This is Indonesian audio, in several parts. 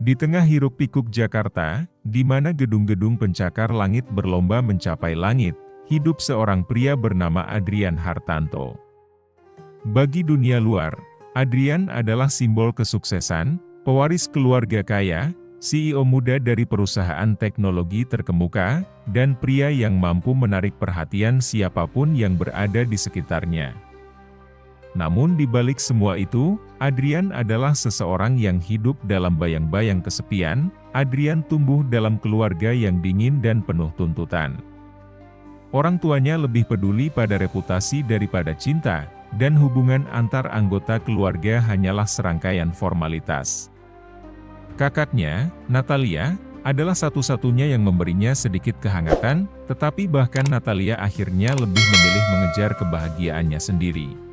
Di tengah hiruk-pikuk Jakarta, di mana gedung-gedung pencakar langit berlomba mencapai langit, hidup seorang pria bernama Adrian Hartanto. Bagi dunia luar, Adrian adalah simbol kesuksesan, pewaris keluarga kaya, CEO muda dari perusahaan teknologi terkemuka, dan pria yang mampu menarik perhatian siapapun yang berada di sekitarnya. Namun di balik semua itu, Adrian adalah seseorang yang hidup dalam bayang-bayang kesepian. Adrian tumbuh dalam keluarga yang dingin dan penuh tuntutan. Orang tuanya lebih peduli pada reputasi daripada cinta, dan hubungan antar anggota keluarga hanyalah serangkaian formalitas. Kakaknya, Natalia, adalah satu-satunya yang memberinya sedikit kehangatan, tetapi bahkan Natalia akhirnya lebih memilih mengejar kebahagiaannya sendiri.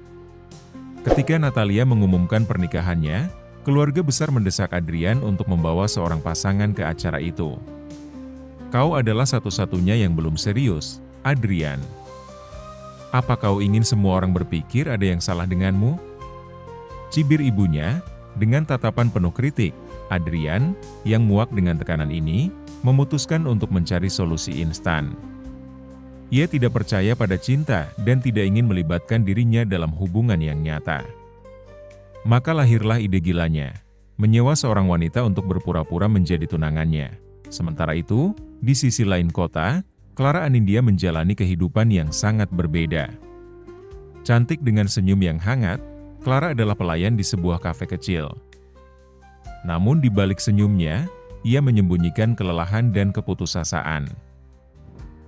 Ketika Natalia mengumumkan pernikahannya, keluarga besar mendesak Adrian untuk membawa seorang pasangan ke acara itu. "Kau adalah satu-satunya yang belum serius, Adrian. Apa kau ingin semua orang berpikir ada yang salah denganmu?" Cibir ibunya, dengan tatapan penuh kritik. Adrian, yang muak dengan tekanan ini, memutuskan untuk mencari solusi instan. Ia tidak percaya pada cinta dan tidak ingin melibatkan dirinya dalam hubungan yang nyata. Maka lahirlah ide gilanya, menyewa seorang wanita untuk berpura-pura menjadi tunangannya. Sementara itu, di sisi lain kota, Clara Anindya menjalani kehidupan yang sangat berbeda. Cantik dengan senyum yang hangat, Clara adalah pelayan di sebuah kafe kecil. Namun di balik senyumnya, ia menyembunyikan kelelahan dan keputusasaan.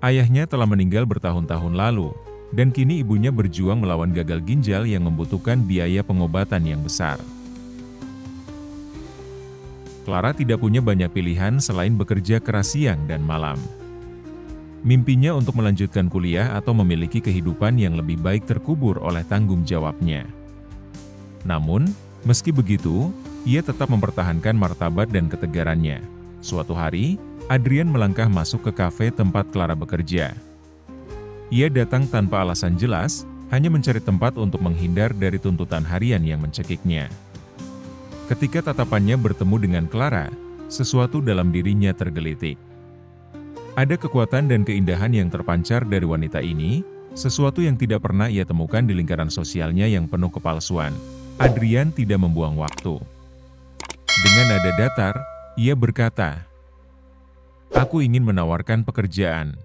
Ayahnya telah meninggal bertahun-tahun lalu, dan kini ibunya berjuang melawan gagal ginjal yang membutuhkan biaya pengobatan yang besar. Clara tidak punya banyak pilihan selain bekerja keras siang dan malam. Mimpinya untuk melanjutkan kuliah atau memiliki kehidupan yang lebih baik terkubur oleh tanggung jawabnya. Namun, meski begitu, ia tetap mempertahankan martabat dan ketegarannya. Suatu hari, Adrian melangkah masuk ke kafe tempat Clara bekerja. Ia datang tanpa alasan jelas, hanya mencari tempat untuk menghindar dari tuntutan harian yang mencekiknya. Ketika tatapannya bertemu dengan Clara, sesuatu dalam dirinya tergelitik. Ada kekuatan dan keindahan yang terpancar dari wanita ini, sesuatu yang tidak pernah ia temukan di lingkaran sosialnya yang penuh kepalsuan. Adrian tidak membuang waktu. Dengan nada datar, ia berkata, "Aku ingin menawarkan pekerjaan."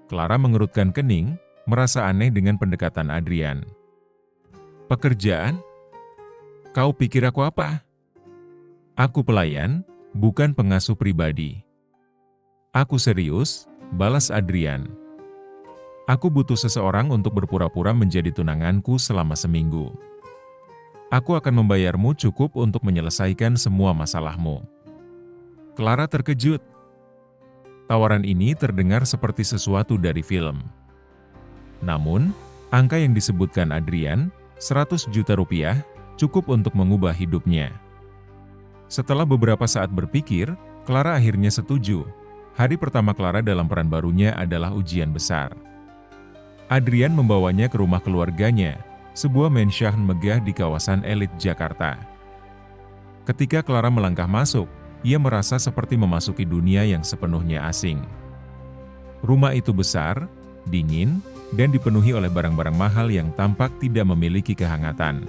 Clara mengerutkan kening, merasa aneh dengan pendekatan Adrian. "Pekerjaan? Kau pikir aku apa? Aku pelayan, bukan pengasuh pribadi." "Aku serius," balas Adrian. "Aku butuh seseorang untuk berpura-pura menjadi tunanganku selama seminggu. Aku akan membayarmu cukup untuk menyelesaikan semua masalahmu." Clara terkejut. Tawaran ini terdengar seperti sesuatu dari film. Namun, angka yang disebutkan Adrian, 100 juta rupiah, cukup untuk mengubah hidupnya. Setelah beberapa saat berpikir, Clara akhirnya setuju. Hari pertama Clara dalam peran barunya adalah ujian besar. Adrian membawanya ke rumah keluarganya, sebuah mansion megah di kawasan elit Jakarta. Ketika Clara melangkah masuk, ia merasa seperti memasuki dunia yang sepenuhnya asing. Rumah itu besar, dingin, dan dipenuhi oleh barang-barang mahal yang tampak tidak memiliki kehangatan.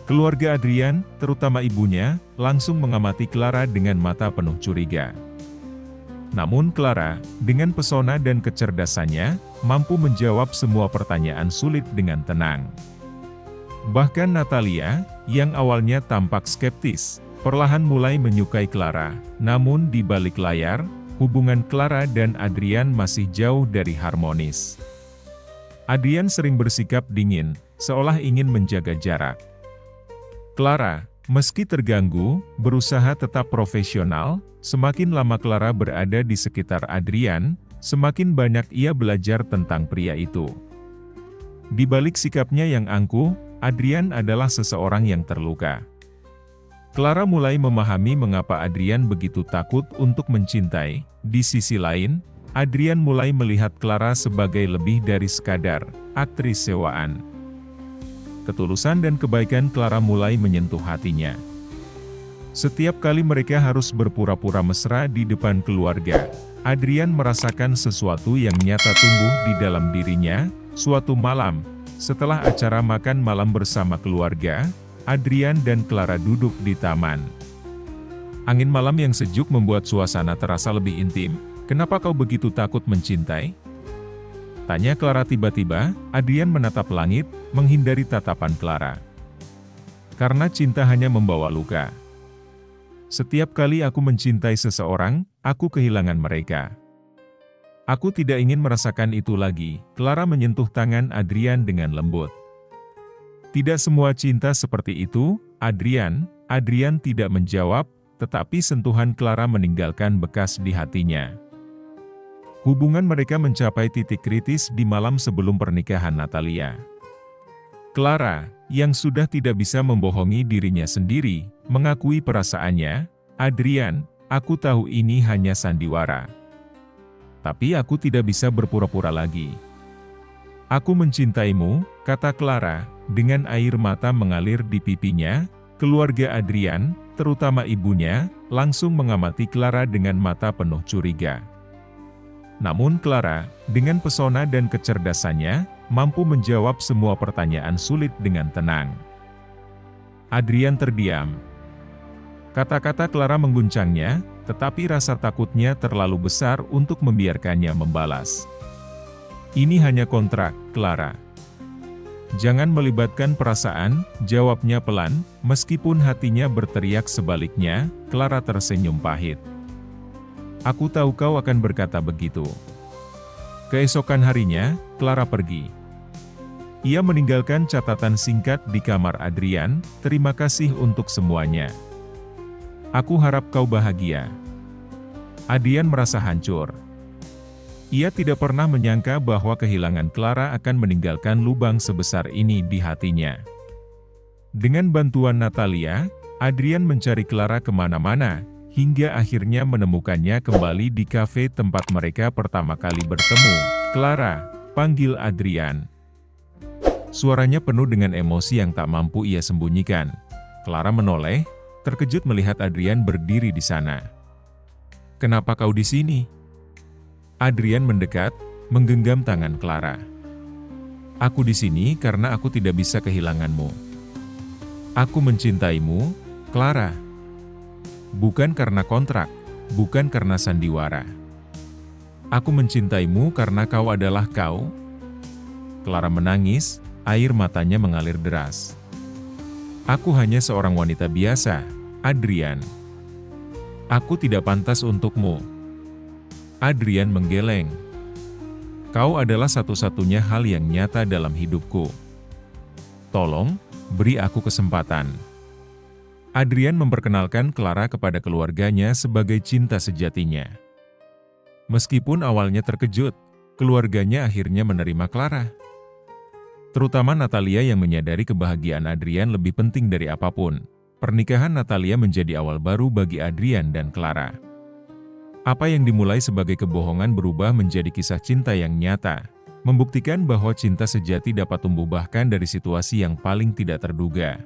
Keluarga Adrian, terutama ibunya, langsung mengamati Clara dengan mata penuh curiga. Namun Clara, dengan pesona dan kecerdasannya, mampu menjawab semua pertanyaan sulit dengan tenang. Bahkan Natalia, yang awalnya tampak skeptis, perlahan mulai menyukai Clara. Namun di balik layar, hubungan Clara dan Adrian masih jauh dari harmonis. Adrian sering bersikap dingin, seolah ingin menjaga jarak. Clara, meski terganggu, berusaha tetap profesional. Semakin lama Clara berada di sekitar Adrian, semakin banyak ia belajar tentang pria itu. Di balik sikapnya yang angkuh, Adrian adalah seseorang yang terluka. Clara mulai memahami mengapa Adrian begitu takut untuk mencintai. Di sisi lain, Adrian mulai melihat Clara sebagai lebih dari sekadar aktris sewaan. Ketulusan dan kebaikan Clara mulai menyentuh hatinya. Setiap kali mereka harus berpura-pura mesra di depan keluarga, Adrian merasakan sesuatu yang nyata tumbuh di dalam dirinya. Suatu malam, setelah acara makan malam bersama keluarga, Adrian dan Clara duduk di taman. Angin malam yang sejuk membuat suasana terasa lebih intim. "Kenapa kau begitu takut mencintai?" tanya Clara tiba-tiba. Adrian menatap langit, menghindari tatapan Clara. "Karena cinta hanya membawa luka. Setiap kali aku mencintai seseorang, aku kehilangan mereka. Aku tidak ingin merasakan itu lagi." Clara menyentuh tangan Adrian dengan lembut. "Tidak semua cinta seperti itu, Adrian." Adrian tidak menjawab, tetapi sentuhan Clara meninggalkan bekas di hatinya. Hubungan mereka mencapai titik kritis di malam sebelum pernikahan Natalia. Clara, yang sudah tidak bisa membohongi dirinya sendiri, mengakui perasaannya. "Adrian, aku tahu ini hanya sandiwara. Tapi aku tidak bisa berpura-pura lagi. Aku mencintaimu," kata Clara, dengan air mata mengalir di pipinya. Keluarga Adrian, terutama ibunya, langsung mengamati Clara dengan mata penuh curiga. Namun Clara, dengan pesona dan kecerdasannya, mampu menjawab semua pertanyaan sulit dengan tenang. Adrian terdiam. Kata-kata Clara mengguncangnya, tetapi rasa takutnya terlalu besar untuk membiarkannya membalas. "Ini hanya kontrak, Clara. Jangan melibatkan perasaan," jawabnya pelan, meskipun hatinya berteriak sebaliknya. Clara tersenyum pahit. "Aku tahu kau akan berkata begitu." Keesokan harinya, Clara pergi. Ia meninggalkan catatan singkat di kamar Adrian. "Terima kasih untuk semuanya. Aku harap kau bahagia." Adrian merasa hancur. Ia tidak pernah menyangka bahwa kehilangan Clara akan meninggalkan lubang sebesar ini di hatinya. Dengan bantuan Natalia, Adrian mencari Clara kemana-mana, hingga akhirnya menemukannya kembali di kafe tempat mereka pertama kali bertemu. "Clara," panggil Adrian. Suaranya penuh dengan emosi yang tak mampu ia sembunyikan. Clara menoleh, terkejut melihat Adrian berdiri di sana. "Kenapa kau di sini?" Adrian mendekat, menggenggam tangan Clara. "Aku di sini karena aku tidak bisa kehilanganmu. Aku mencintaimu, Clara. Bukan karena kontrak, bukan karena sandiwara. Aku mencintaimu karena kau adalah kau." Clara menangis, air matanya mengalir deras. "Aku hanya seorang wanita biasa, Adrian. Aku tidak pantas untukmu." Adrian menggeleng. "Kau adalah satu-satunya hal yang nyata dalam hidupku. Tolong, beri aku kesempatan." Adrian memperkenalkan Clara kepada keluarganya sebagai cinta sejatinya. Meskipun awalnya terkejut, keluarganya akhirnya menerima Clara. Terutama Natalia yang menyadari kebahagiaan Adrian lebih penting dari apapun. Pernikahan Natalia menjadi awal baru bagi Adrian dan Clara. Apa yang dimulai sebagai kebohongan berubah menjadi kisah cinta yang nyata, membuktikan bahwa cinta sejati dapat tumbuh bahkan dari situasi yang paling tidak terduga.